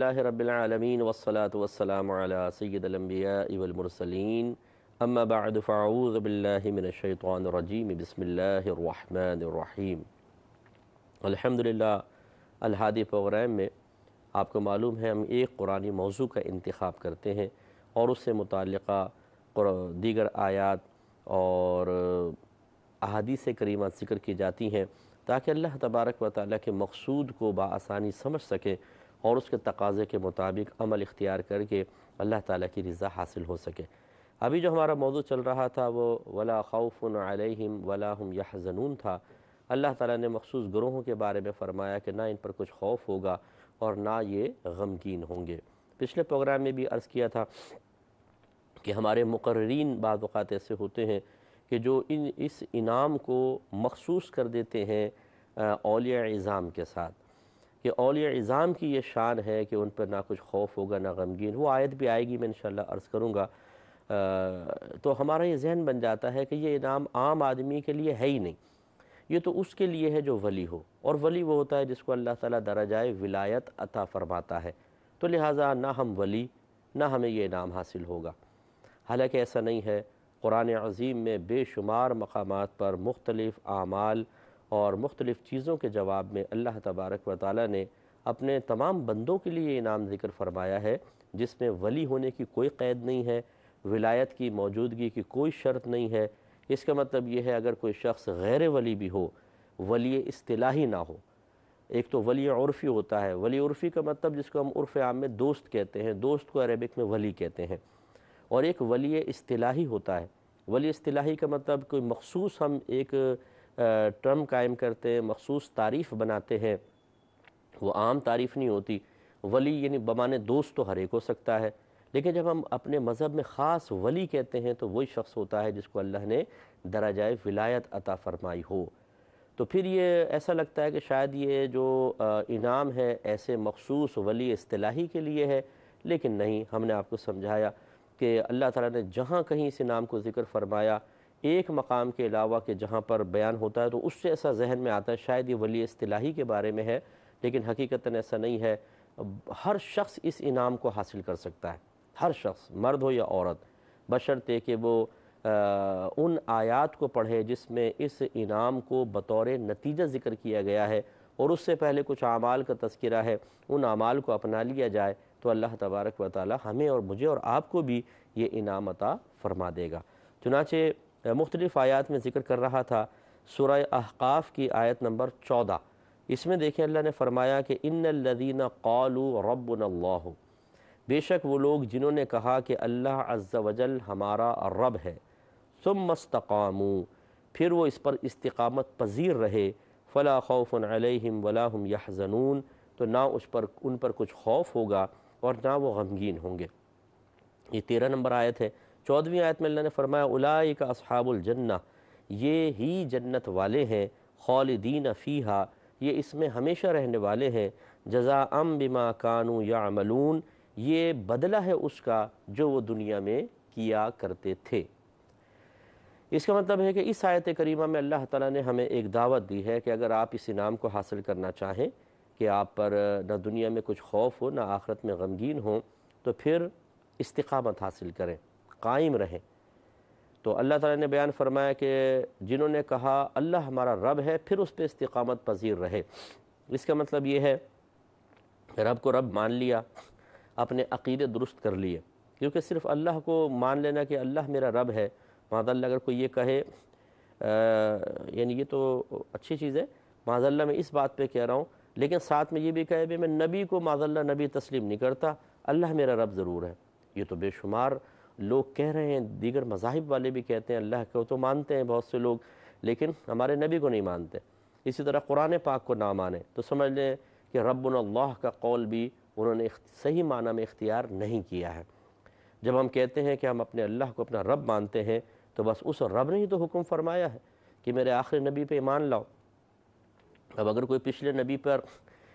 اللہ رب العالمین والصلاة والسلام علی سید الانبیاء والمرسلین اما بعد فاعوذ باللہ من الشیطان الرجیم بسم اللہ الرحمن الرحیم۔ الحمدللہ الہادی پروگرام میں آپ کو معلوم ہے ہم ایک قرآنی موضوع کا انتخاب کرتے ہیں اور اس سے متعلقہ دیگر آیات اور احادیث کریمہ ذکر کی جاتی ہیں تاکہ اللہ تبارک و تعالیٰ کے مقصود کو بآسانی سمجھ سکیں اور اس کے تقاضے کے مطابق عمل اختیار کر کے اللہ تعالیٰ کی رضا حاصل ہو سکے۔ ابھی جو ہمارا موضوع چل رہا تھا وہ ولا خوف علیہم ولا هم یحزنون تھا۔ اللہ تعالیٰ نے مخصوص گروہوں کے بارے میں فرمایا کہ نہ ان پر کچھ خوف ہوگا اور نہ یہ غمگین ہوں گے۔ پچھلے پروگرام میں بھی عرض کیا تھا کہ ہمارے مقررین بعض اوقات ایسے ہوتے ہیں کہ جو اس انعام کو مخصوص کر دیتے ہیں اولیاء عظام کے ساتھ، کہ اولیاء عظام کی یہ شان ہے کہ ان پر نہ کچھ خوف ہوگا نہ غمگین۔ وہ آیت بھی آئے گی، میں انشاءاللہ عرض کروں گا۔ تو ہمارا یہ ذہن بن جاتا ہے کہ یہ انعام عام آدمی کے لیے ہے ہی نہیں، یہ تو اس کے لیے ہے جو ولی ہو، اور ولی وہ ہوتا ہے جس کو اللہ تعالیٰ درجۂ ولایت عطا فرماتا ہے، تو لہٰذا نہ ہم ولی نہ ہمیں یہ انعام حاصل ہوگا۔ حالانکہ ایسا نہیں ہے۔ قرآن عظیم میں بے شمار مقامات پر مختلف اعمال اور مختلف چیزوں کے جواب میں اللہ تبارک و تعالیٰ نے اپنے تمام بندوں کے لیے انعام ذکر فرمایا ہے، جس میں ولی ہونے کی کوئی قید نہیں ہے، ولایت کی موجودگی کی کوئی شرط نہیں ہے۔ اس کا مطلب یہ ہے اگر کوئی شخص غیر ولی بھی ہو، ولی اصطلاحی نہ ہو، ایک تو ولی عرفی ہوتا ہے، ولی عرفی کا مطلب جس کو ہم عرف عام میں دوست کہتے ہیں، دوست کو عربک میں ولی کہتے ہیں، اور ایک ولی اصطلاحی ہوتا ہے۔ ولی اصطلاحی کا مطلب کوئی مخصوص ہم ایک ٹرم قائم کرتے ہیں، مخصوص تعریف بناتے ہیں، وہ عام تعریف نہیں ہوتی۔ ولی یعنی بمانے دوست تو ہر ایک ہو سکتا ہے، لیکن جب ہم اپنے مذہب میں خاص ولی کہتے ہیں تو وہی شخص ہوتا ہے جس کو اللہ نے درجۂ ولایت عطا فرمائی ہو۔ تو پھر یہ ایسا لگتا ہے کہ شاید یہ جو انعام ہے ایسے مخصوص ولی اصطلاحی کے لیے ہے، لیکن نہیں، ہم نے آپ کو سمجھایا کہ اللہ تعالیٰ نے جہاں کہیں اس انعام کو ذکر فرمایا، ایک مقام کے علاوہ کہ جہاں پر بیان ہوتا ہے تو اس سے ایسا ذہن میں آتا ہے شاید یہ ولی اصطلاحی کے بارے میں ہے، لیکن حقیقتاً ایسا نہیں ہے۔ ہر شخص اس انعام کو حاصل کر سکتا ہے، ہر شخص، مرد ہو یا عورت، بشرطے کہ وہ ان آیات کو پڑھے جس میں اس انعام کو بطور نتیجہ ذکر کیا گیا ہے، اور اس سے پہلے کچھ اعمال کا تذکرہ ہے، ان اعمال کو اپنا لیا جائے تو اللہ تبارک و تعالی ہمیں اور مجھے اور آپ کو بھی یہ انعام عطا فرما دے گا۔ چنانچہ مختلف آیات میں ذکر کر رہا تھا، سورہ احقاف کی آیت نمبر 14، اس میں دیکھیں اللہ نے فرمایا کہ ان الذین قالوا ربنا اللہ، بے شک وہ لوگ جنہوں نے کہا کہ اللہ عز وجل ہمارا رب ہے، ثم استقاموا، پھر وہ اس پر استقامت پذیر رہے، فلا خوف علیہم ولا هم یحزنون، تو نہ ان پر کچھ خوف ہوگا اور نہ وہ غمگین ہوں گے۔ یہ 13 نمبر آیت ہے۔ 14ویں آیت میں اللہ نے فرمایا اولئک اصحاب الجنہ، یہ ہی جنت والے ہیں، خالدین فیہا، یہ اس میں ہمیشہ رہنے والے ہیں، جزاء بما کانوا یعملون، یہ بدلہ ہے اس کا جو وہ دنیا میں کیا کرتے تھے۔ اس کا مطلب ہے کہ اس آیت کریمہ میں اللہ تعالیٰ نے ہمیں ایک دعوت دی ہے کہ اگر آپ اس انعام کو حاصل کرنا چاہیں کہ آپ پر نہ دنیا میں کچھ خوف ہو نہ آخرت میں غمگین ہوں، تو پھر استقامت حاصل کریں، قائم رہیں۔ تو اللہ تعالیٰ نے بیان فرمایا کہ جنہوں نے کہا اللہ ہمارا رب ہے، پھر اس پہ استقامت پذیر رہے۔ اس کا مطلب یہ ہے کہ رب کو رب مان لیا، اپنے عقیدے درست کر لیے، کیونکہ صرف اللہ کو مان لینا کہ اللہ میرا رب ہے، معاذ اللہ اگر کوئی یہ کہے یعنی یہ تو اچھی چیز ہے، معاذ اللہ میں اس بات پہ کہہ رہا ہوں، لیکن ساتھ میں یہ بھی کہے میں نبی کو معاذ اللہ نبی تسلیم نہیں کرتا، اللہ میرا رب ضرور ہے۔ یہ تو بے شمار لوگ کہہ رہے ہیں، دیگر مذاہب والے بھی کہتے ہیں، اللہ کو تو مانتے ہیں بہت سے لوگ، لیکن ہمارے نبی کو نہیں مانتے۔ اسی طرح قرآن پاک کو نہ مانیں تو سمجھ لیں کہ ربنا اللہ کا قول بھی انہوں نے صحیح معنی میں اختیار نہیں کیا ہے۔ جب ہم کہتے ہیں کہ ہم اپنے اللہ کو اپنا رب مانتے ہیں تو بس اس رب نے ہی تو حکم فرمایا ہے کہ میرے آخری نبی پہ ایمان لاؤ۔ اب اگر کوئی پچھلے نبی پر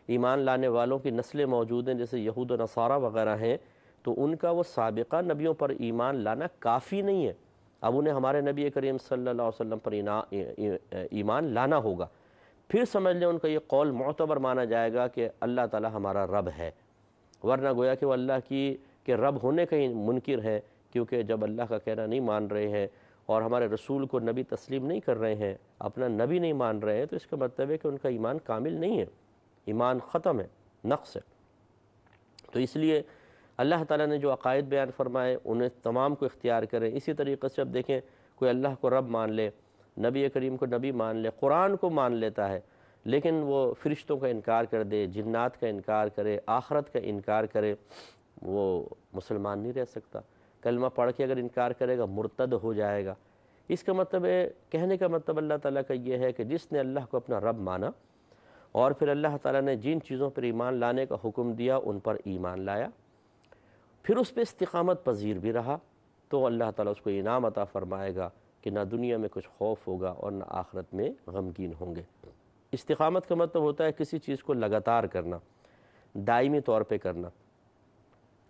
ایمان لانے والوں کی نسلیں موجود ہیں جیسے یہود و نصارہ وغیرہ ہیں، تو ان کا وہ سابقہ نبیوں پر ایمان لانا کافی نہیں ہے، اب انہیں ہمارے نبی کریم صلی اللہ علیہ وسلم پر ایمان لانا ہوگا، پھر سمجھ لیں ان کا یہ قول معتبر مانا جائے گا کہ اللہ تعالی ہمارا رب ہے۔ ورنہ گویا کہ وہ اللہ کی کہ رب ہونے کا ہی منکر ہیں، کیونکہ جب اللہ کا کہنا نہیں مان رہے ہیں اور ہمارے رسول کو نبی تسلیم نہیں کر رہے ہیں، اپنا نبی نہیں مان رہے ہیں، تو اس کا مطلب ہے کہ ان کا ایمان کامل نہیں ہے، ایمان ختم ہے، نقص ہے۔ تو اس لیے اللہ تعالیٰ نے جو عقائد بیان فرمائے انہیں تمام کو اختیار کریں۔ اسی طریقے سے اب دیکھیں، کوئی اللہ کو رب مان لے، نبی کریم کو نبی مان لے، قرآن کو مان لیتا ہے، لیکن وہ فرشتوں کا انکار کر دے، جنات کا انکار کرے، آخرت کا انکار کرے، وہ مسلمان نہیں رہ سکتا۔ کلمہ پڑھ کے اگر انکار کرے گا مرتد ہو جائے گا۔ اس کا مطلب ہے، کہنے کا مطلب اللہ تعالیٰ کا یہ ہے کہ جس نے اللہ کو اپنا رب مانا اور پھر اللہ تعالیٰ نے جن چیزوں پر ایمان لانے کا حکم دیا ان پر ایمان لایا، پھر اس پہ استقامت پذیر بھی رہا، تو اللہ تعالیٰ اس کو انعام عطا فرمائے گا کہ نہ دنیا میں کچھ خوف ہوگا اور نہ آخرت میں غمگین ہوں گے۔ استقامت کا مطلب ہوتا ہے کسی چیز کو لگاتار کرنا، دائمی طور پہ کرنا۔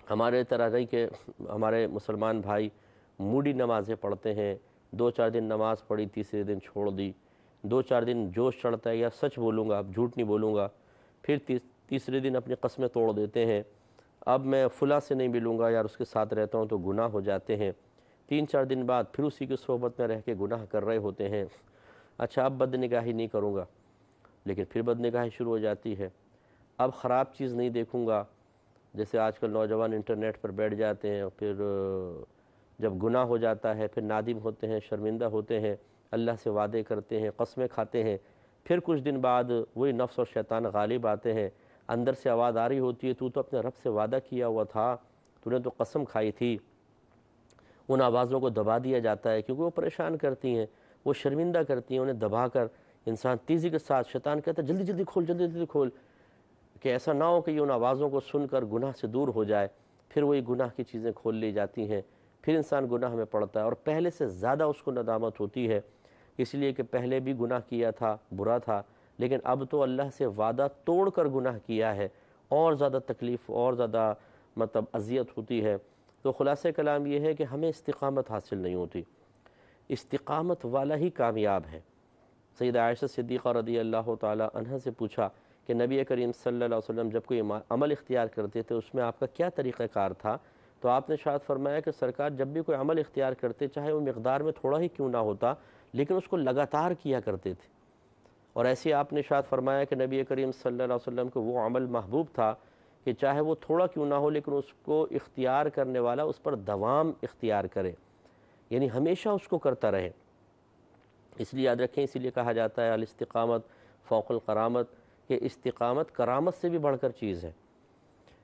ہمارے طرح نہیں کہ ہمارے مسلمان بھائی موڈی نمازیں پڑھتے ہیں، 2-4 دن نماز پڑھی، تیسرے دن چھوڑ دی، 2-4 دن جوش چڑھتا ہے یا سچ بولوں گا، اب جھوٹ نہیں بولوں گا، پھر تیسرے دن اپنی قسمیں توڑ دیتے ہیں، اب میں فلاں سے نہیں ملوں گا یار، اس کے ساتھ رہتا ہوں تو گناہ ہو جاتے ہیں۔ 3-4 دن بعد پھر اسی کی صحبت میں رہ کے گناہ کر رہے ہوتے ہیں، اچھا اب بد نگاہی نہیں کروں گا، لیکن پھر بد نگاہی شروع ہو جاتی ہے، اب خراب چیز نہیں دیکھوں گا، جیسے آج کل نوجوان انٹرنیٹ پر بیٹھ جاتے ہیں، پھر جب گناہ ہو جاتا ہے پھر نادم ہوتے ہیں، شرمندہ ہوتے ہیں، اللہ سے وعدے کرتے ہیں، قسمیں کھاتے ہیں، پھر کچھ دن بعد وہی نفس اور شیطان غالب آتے ہیں، اندر سے آواز آ رہی ہوتی ہے، تو اپنے رب سے وعدہ کیا ہوا تھا، تو نے تو قسم کھائی تھی۔ ان آوازوں کو دبا دیا جاتا ہے کیونکہ وہ پریشان کرتی ہیں، وہ شرمندہ کرتی ہیں، انہیں دبا کر انسان تیزی کے ساتھ، شیطان کہتا ہے جلدی جلدی کھول، جلدی جلدی کھول، کہ ایسا نہ ہو کہ یہ ان آوازوں کو سن کر گناہ سے دور ہو جائے، پھر وہی گناہ کی چیزیں کھول لی جاتی ہیں، پھر انسان گناہ میں پڑتا ہے اور پہلے سے زیادہ اس کو ندامت ہوتی ہے، اس لیے کہ پہلے بھی گناہ کیا تھا، برا تھا، لیکن اب تو اللہ سے وعدہ توڑ کر گناہ کیا ہے، اور زیادہ تکلیف اور زیادہ اذیت ہوتی ہے۔ تو خلاصہ کلام یہ ہے کہ ہمیں استقامت حاصل نہیں ہوتی، استقامت والا ہی کامیاب ہے۔ سیدہ عائشہ صدیقہ رضی اللہ تعالی عنہ سے پوچھا کہ نبی کریم صلی اللہ علیہ وسلم جب کوئی عمل اختیار کرتے تھے اس میں آپ کا کیا طریقہ کار تھا؟ تو آپ نے ارشاد فرمایا کہ سرکار جب بھی کوئی عمل اختیار کرتے، چاہے وہ مقدار میں تھوڑا ہی کیوں نہ ہوتا، لیکن اس کو لگاتار کیا کرتے تھے۔ اور ایسے آپ نے ارشاد فرمایا کہ نبی کریم صلی اللہ علیہ وسلم کو وہ عمل محبوب تھا کہ چاہے وہ تھوڑا کیوں نہ ہو لیکن اس کو اختیار کرنے والا اس پر دوام اختیار کرے، یعنی ہمیشہ اس کو کرتا رہے۔ اس لیے یاد رکھیں، اسی لیے کہا جاتا ہے الاستقامت فوق الکرامت، کہ استقامت کرامت سے بھی بڑھ کر چیز ہے،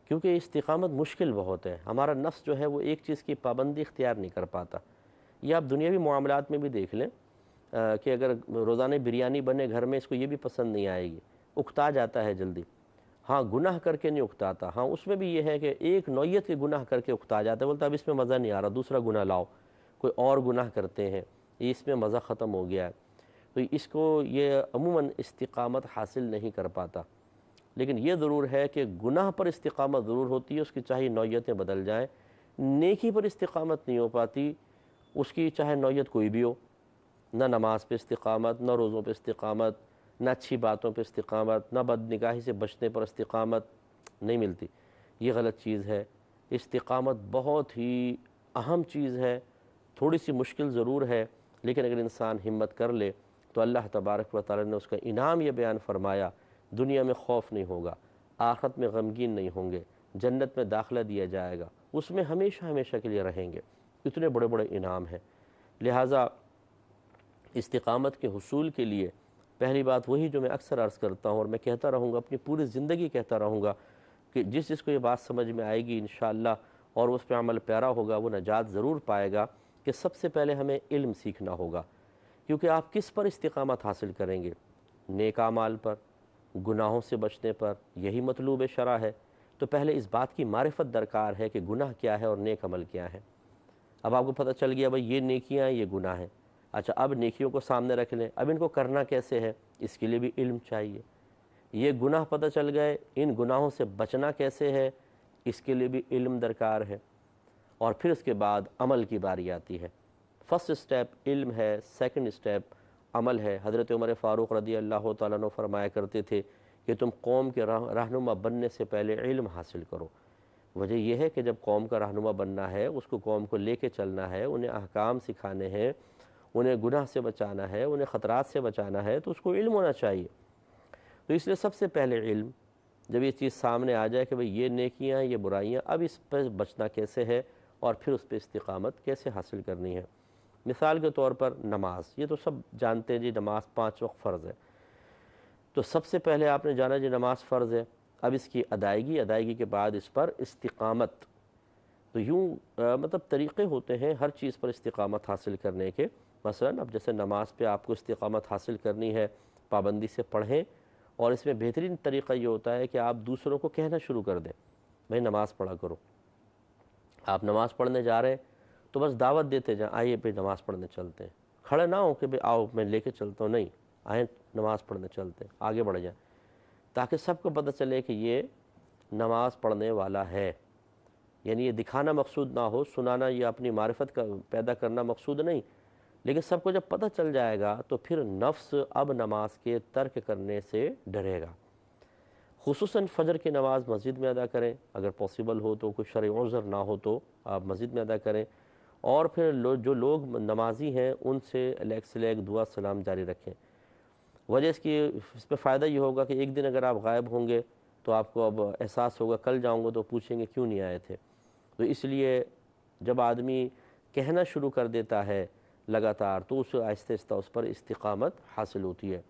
کیونکہ استقامت مشکل بہت ہے۔ ہمارا نفس جو ہے وہ ایک چیز کی پابندی اختیار نہیں کر پاتا۔ یہ آپ دنیاوی معاملات میں بھی دیکھ لیں کہ اگر روزانہ بریانی بنے گھر میں، اس کو یہ بھی پسند نہیں آئے گی، اکتا جاتا ہے جلدی۔ ہاں گناہ کر کے نہیں اکتاتا، ہاں اس میں بھی یہ ہے کہ ایک نوعیت کے گناہ کر کے اکتا جاتا ہے، بولتا اب اس میں مزہ نہیں آ رہا، دوسرا گناہ لاؤ، کوئی اور گناہ کرتے ہیں، یہ اس میں مزہ ختم ہو گیا ہے، تو اس کو یہ عموماً استقامت حاصل نہیں کر پاتا۔ لیکن یہ ضرور ہے کہ گناہ پر استقامت ضرور ہوتی ہے، اس کی چاہے نوعیتیں بدل جائیں۔ نیکی پر استقامت نہیں ہو پاتی، اس کی چاہے نوعیت کوئی بھی ہو، نہ نماز پہ استقامت، نہ روزوں پہ استقامت، نہ اچھی باتوں پہ استقامت، نہ بد نگاہی سے بچنے پر استقامت نہیں ملتی۔ یہ غلط چیز ہے۔ استقامت بہت ہی اہم چیز ہے، تھوڑی سی مشکل ضرور ہے، لیکن اگر انسان ہمت کر لے تو اللہ تبارک و تعالی نے اس کا انعام یہ بیان فرمایا، دنیا میں خوف نہیں ہوگا، آخرت میں غمگین نہیں ہوں گے، جنت میں داخلہ دیا جائے گا، اس میں ہمیشہ ہمیشہ کے لیے رہیں گے۔ اتنے بڑے بڑے انعام ہیں۔ لہٰذا استقامت کے حصول کے لیے پہلی بات وہی جو میں اکثر عرض کرتا ہوں اور میں کہتا رہوں گا، اپنی پوری زندگی کہتا رہوں گا، کہ جس کو یہ بات سمجھ میں آئے گی انشاءاللہ اور اس پہ عمل پیرا ہوگا، وہ نجات ضرور پائے گا، کہ سب سے پہلے ہمیں علم سیکھنا ہوگا۔ کیونکہ آپ کس پر استقامت حاصل کریں گے؟ نیک اعمال پر، گناہوں سے بچنے پر، یہی مطلوب شرع ہے۔ تو پہلے اس بات کی معرفت درکار ہے کہ گناہ کیا ہے اور نیک عمل کیا ہے۔ اب آپ کو پتہ چل گیا بھائی یہ نیکیاں ہیں، یہ گناہ ہیں، اچھا اب نیکیوں کو سامنے رکھ لیں، اب ان کو کرنا کیسے ہے، اس کے لیے بھی علم چاہیے۔ یہ گناہ پتہ چل گئے، ان گناہوں سے بچنا کیسے ہے، اس کے لیے بھی علم درکار ہے۔ اور پھر اس کے بعد عمل کی باری آتی ہے۔ فرسٹ سٹیپ علم ہے، سیکنڈ سٹیپ عمل ہے۔ حضرت عمر فاروق رضی اللہ تعالیٰ عنہ فرمایا کرتے تھے کہ تم قوم کے رہنما بننے سے پہلے علم حاصل کرو۔ وجہ یہ ہے کہ جب قوم کا رہنما بننا ہے، اس کو قوم کو لے کے چلنا ہے، انہیں احکام سکھانے ہیں، انہیں گناہ سے بچانا ہے، انہیں خطرات سے بچانا ہے، تو اس کو علم ہونا چاہیے۔ تو اس لیے سب سے پہلے علم، جب یہ چیز سامنے آ جائے کہ بھئی یہ نیکیاں، یہ برائیاں، اب اس پہ بچنا کیسے ہے اور پھر اس پہ استقامت کیسے حاصل کرنی ہے۔ مثال کے طور پر نماز، یہ تو سب جانتے ہیں جی، نماز 5 وقت فرض ہے۔ تو سب سے پہلے آپ نے جانا جی نماز فرض ہے، اب اس کی ادائیگی کے بعد اس پر استقامت۔ تو یوں مطلب طریقے ہوتے ہیں ہر چیز پر استقامت حاصل کرنے کے۔ مثلا اب جیسے نماز پہ آپ کو استقامت حاصل کرنی ہے، پابندی سے پڑھیں، اور اس میں بہترین طریقہ یہ ہوتا ہے کہ آپ دوسروں کو کہنا شروع کر دیں، بھائی نماز پڑھا کرو۔ آپ نماز پڑھنے جا رہے ہیں تو بس دعوت دیتے جائیں، آئیے بھائی نماز پڑھنے چلتے ہیں۔ کھڑے نہ ہو کہ بھائی آؤ میں لے کے چلتا ہوں، نہیں، آئیں نماز پڑھنے چلتے ہیں، آگے بڑھ جائیں، تاکہ سب کو پتہ چلے کہ یہ نماز پڑھنے والا ہے۔ یعنی یہ دکھانا مقصود نہ ہو، سنانا یا اپنی معرفت کا پیدا کرنا مقصود نہیں، لیکن سب کو جب پتہ چل جائے گا تو پھر نفس اب نماز کے ترک کرنے سے ڈرے گا۔ خصوصاً فجر کی نماز مسجد میں ادا کریں، اگر پاسبل ہو تو، کوئی شرعی عذر نہ ہو تو آپ مسجد میں ادا کریں، اور پھر جو لوگ نمازی ہیں ان سے لیگ سے لیگ دعا سلام جاری رکھیں۔ وجہ اس پہ فائدہ یہ ہوگا کہ ایک دن اگر آپ غائب ہوں گے تو آپ کو اب احساس ہوگا، کل جاؤں گے تو پوچھیں گے کیوں نہیں آئے تھے۔ تو اس لیے جب آدمی کہنا شروع کر دیتا ہے لگاتار تو اسے آہستہ آہستہ اس پر استقامت حاصل ہوتی ہے۔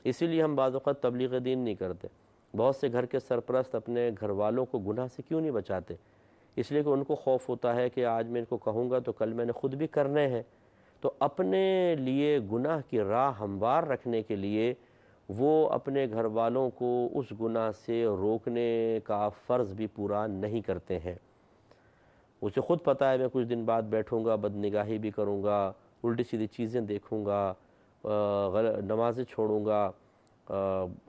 اسی لیے ہم بعض اوقات تبلیغ دین نہیں کرتے۔ بہت سے گھر کے سرپرست اپنے گھر والوں کو گناہ سے کیوں نہیں بچاتے؟ اس لیے کہ ان کو خوف ہوتا ہے کہ آج میں ان کو کہوں گا تو کل میں نے خود بھی کرنے ہیں۔ تو اپنے لیے گناہ کی راہ ہموار رکھنے کے لیے وہ اپنے گھر والوں کو اس گناہ سے روکنے کا فرض بھی پورا نہیں کرتے ہیں۔ اسے خود پتہ ہے میں کچھ دن بعد بیٹھوں گا، بد نگاہی بھی کروں گا، الٹی سیدھی چیزیں دیکھوں گا، نمازیں چھوڑوں گا،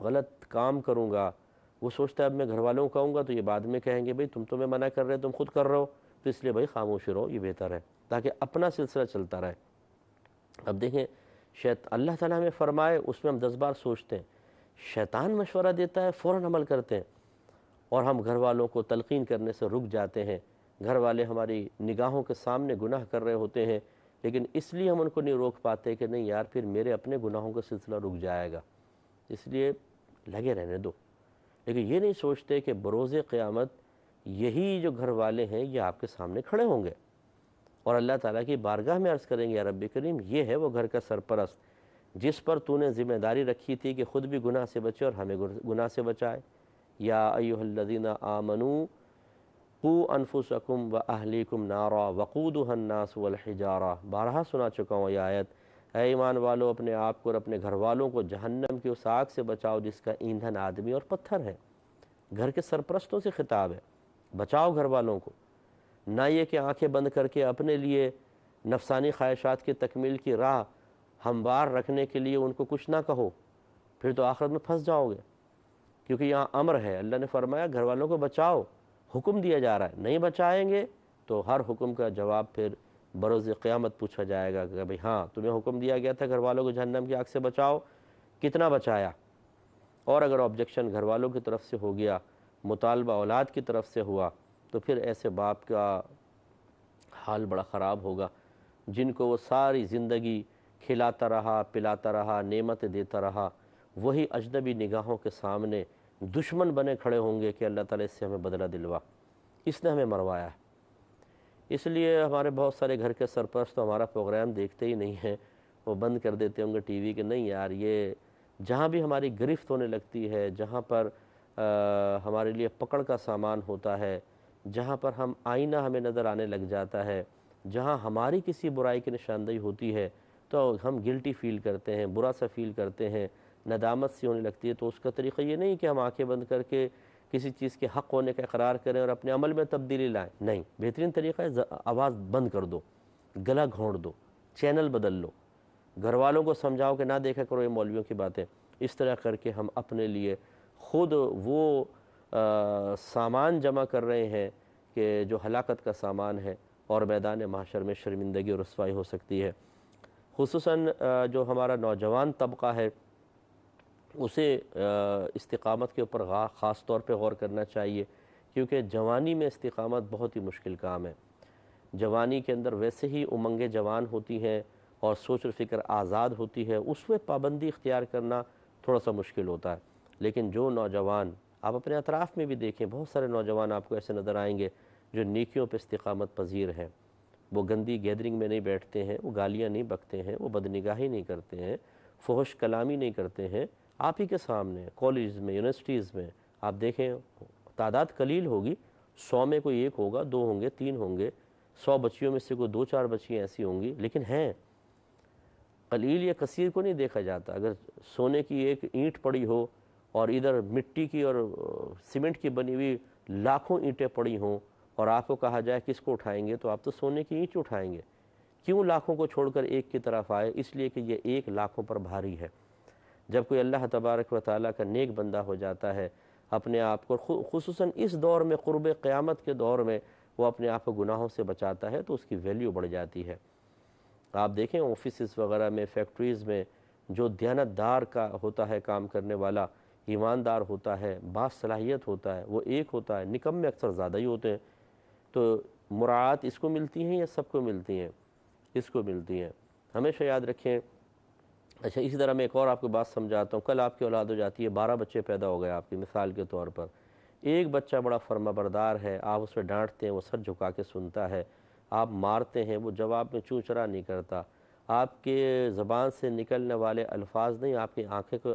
غلط کام کروں گا۔ وہ سوچتا ہے اب میں گھر والوں کو کہوں گا تو یہ بعد میں کہیں گے بھئی تم تو میں منع کر رہے تم خود کر رہے ہو، تو اس لیے بھئی خاموش رہو، یہ بہتر ہے، تاکہ اپنا سلسلہ چلتا رہے۔ اب دیکھیں اللہ تعالیٰ ہمیں فرمائے، اس میں ہم 10 بار سوچتے ہیں، شیطان مشورہ دیتا ہے فوراً عمل کرتے ہیں، اور ہم گھر والوں کو تلقین کرنے سے رک جاتے ہیں۔ گھر والے ہماری نگاہوں کے سامنے گناہ کر رہے ہوتے ہیں، لیکن اس لیے ہم ان کو نہیں روک پاتے کہ نہیں یار پھر میرے اپنے گناہوں کا سلسلہ رک جائے گا، اس لیے لگے رہنے دو۔ لیکن یہ نہیں سوچتے کہ بروز قیامت یہی جو گھر والے ہیں یہ آپ کے سامنے کھڑے ہوں گے، اور اللہ تعالیٰ کی بارگاہ میں عرض کریں گے یا رب کریم یہ ہے وہ گھر کا سرپرست جس پر تو نے ذمہ داری رکھی تھی کہ خود بھی گناہ سے بچے اور ہمیں گناہ سے بچائے۔ یا ایھا الذین آمنوا قوا انفسکم واہلیکم نارا وقودھا الناس والحجارہ، بارہا سنا چکا ہوں یہ آیت۔ اے ایمان والو اپنے آپ کو اور اپنے گھر والوں کو جہنم کی اس آگ سے بچاؤ جس کا ایندھن آدمی اور پتھر ہے۔ گھر کے سرپرستوں سے خطاب ہے، بچاؤ گھر والوں کو، نہ یہ کہ آنکھیں بند کر کے اپنے لیے نفسانی خواہشات کی تکمیل کی راہ ہموار رکھنے کے لیے ان کو کچھ نہ کہو، پھر تو آخرت میں پھنس جاؤ گے۔ کیونکہ یہاں امر ہے، اللہ نے فرمایا گھر والوں کو بچاؤ، حکم دیا جا رہا ہے، نہیں بچائیں گے تو ہر حکم کا جواب پھر بروز قیامت پوچھا جائے گا کہ بھئی ہاں تمہیں حکم دیا گیا تھا گھر والوں کو جہنم کی آگ سے بچاؤ، کتنا بچایا؟ اور اگر آبجیکشن گھر والوں کی طرف سے ہو گیا، مطالبہ اولاد کی طرف سے ہوا، تو پھر ایسے باپ کا حال بڑا خراب ہوگا جن کو وہ ساری زندگی کھلاتا رہا، پلاتا رہا، نعمتیں دیتا رہا، وہی اجنبی نگاہوں کے سامنے دشمن بنے کھڑے ہوں گے کہ اللہ تعالیٰ اس سے ہمیں بدلہ دلوا، اس نے ہمیں مروایا ہے۔ اس لیے ہمارے بہت سارے گھر کے سرپرست تو ہمارا پروگرام دیکھتے ہی نہیں ہیں، وہ بند کر دیتے ہوں گے ٹی وی کے، نہیں یار یہ جہاں بھی ہماری گرفت ہونے لگتی ہے، جہاں پر ہمارے لیے پکڑ کا سامان ہوتا ہے، جہاں پر آئینہ ہمیں نظر آنے لگ جاتا ہے، جہاں ہماری کسی برائی کی نشاندہی ہوتی ہے تو ہم گلٹی فیل کرتے ہیں، برا سا فیل کرتے ہیں، ندامت سی ہونے لگتی ہے۔ تو اس کا طریقہ یہ نہیں کہ ہم آنکھیں بند کر کے کسی چیز کے حق ہونے کا اقرار کریں اور اپنے عمل میں تبدیلی لائیں، نہیں، بہترین طریقہ ہے آواز بند کر دو، گلا گھونٹ دو، چینل بدل لو، گھر والوں کو سمجھاؤ کہ نہ دیکھا کرو یہ مولویوں کی باتیں۔ اس طرح کر کے ہم اپنے لیے خود وہ سامان جمع کر رہے ہیں کہ جو ہلاکت کا سامان ہے، اور میدان محشر میں شرمندگی اور رسوائی ہو سکتی ہے۔ خصوصاً جو ہمارا نوجوان طبقہ ہے اسے استقامت کے اوپر خاص طور پہ غور کرنا چاہیے، کیونکہ جوانی میں استقامت بہت ہی مشکل کام ہے۔ جوانی کے اندر ویسے ہی امنگیں جوان ہوتی ہیں اور سوچ و فکر آزاد ہوتی ہے، اس میں پابندی اختیار کرنا تھوڑا سا مشکل ہوتا ہے۔ لیکن جو نوجوان، آپ اپنے اطراف میں بھی دیکھیں، بہت سارے نوجوان آپ کو ایسے نظر آئیں گے جو نیکیوں پہ استقامت پذیر ہیں۔ وہ گندی گیدرنگ میں نہیں بیٹھتے ہیں، وہ گالیاں نہیں بکتے ہیں، وہ بدنگاہی نہیں کرتے ہیں، فحش کلامی نہیں کرتے ہیں۔ آپ ہی کے سامنے کالجز میں، یونیورسٹیز میں آپ دیکھیں، تعداد قلیل ہوگی، 100 میں کوئی ایک ہوگا، 2 ہوں گے، 3 ہوں گے، 100 بچیوں میں سے کوئی 2-4 بچیاں ایسی ہوں گی، لیکن ہیں۔ قلیل یا کثیر کو نہیں دیکھا جاتا۔ اگر سونے کی ایک اینٹ پڑی ہو اور ادھر مٹی کی اور سیمنٹ کی بنی ہوئی لاکھوں اینٹیں پڑی ہوں اور آپ کو کہا جائے کس کو اٹھائیں گے، تو آپ تو سونے کی اینٹ اٹھائیں گے۔ کیوں لاکھوں کو چھوڑ کر ایک کی طرف آئے؟ اس لیے کہ یہ ایک لاکھوں پر بھاری ہے۔ جب کوئی اللہ تبارک و تعالیٰ کا نیک بندہ ہو جاتا ہے، اپنے آپ کو خصوصاً اس دور میں، قرب قیامت کے دور میں، وہ اپنے آپ کو گناہوں سے بچاتا ہے تو اس کی ویلیو بڑھ جاتی ہے۔ آپ دیکھیں آفیسز وغیرہ میں، فیکٹریز میں، جو دیانت دار کا ہوتا ہے کام کرنے والا، ایماندار ہوتا ہے، باصلاحیت ہوتا ہے، وہ ایک ہوتا ہے، نکمے اکثر زیادہ ہی ہوتے ہیں۔ تو مراعات اس کو ملتی ہیں یا سب کو ملتی ہیں؟ اس کو ملتی ہیں۔ ہمیشہ یاد رکھیں۔ اچھا، اسی طرح میں ایک اور آپ کو بات سمجھاتا ہوں۔ کل آپ کی اولاد ہو جاتی ہے، 12 بچے پیدا ہو گئے آپ کی، مثال کے طور پر۔ ایک بچہ بڑا فرما بردار ہے، آپ اسے ڈانٹتے ہیں، وہ سر جھکا کے سنتا ہے، آپ مارتے ہیں، وہ جواب میں چوں چرا نہیں کرتا، آپ کے زبان سے نکلنے والے الفاظ نہیں، آپ کی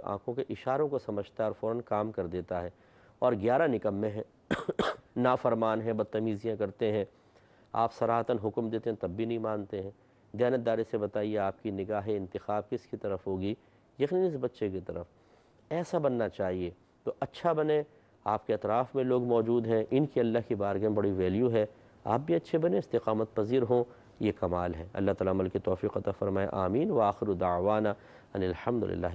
آنکھوں کے اشاروں کو سمجھتا ہے اور فوراً کام کر دیتا ہے۔ اور 11 نکمے ہیں، نافرمان ہیں، بدتمیزیاں کرتے ہیں، آپ صراحتاً حکم دیتے ہیں تب بھی نہیں مانتے ہیں۔ دیانتداری سے بتائیے آپ کی نگاہ انتخاب کس کی طرف ہوگی؟ یقیناً اس بچے کی طرف۔ ایسا بننا چاہیے تو اچھا بنے۔ آپ کے اطراف میں لوگ موجود ہیں، ان کی اللہ کی بارگاہ میں بڑی ویلیو ہے، آپ بھی اچھے بنیں، استقامت پذیر ہوں، یہ کمال ہے۔ اللہ تعالیٰ عمل کی توفیق عطا فرمائے، آمین۔ وآخر دعوانا ان الحمدللہ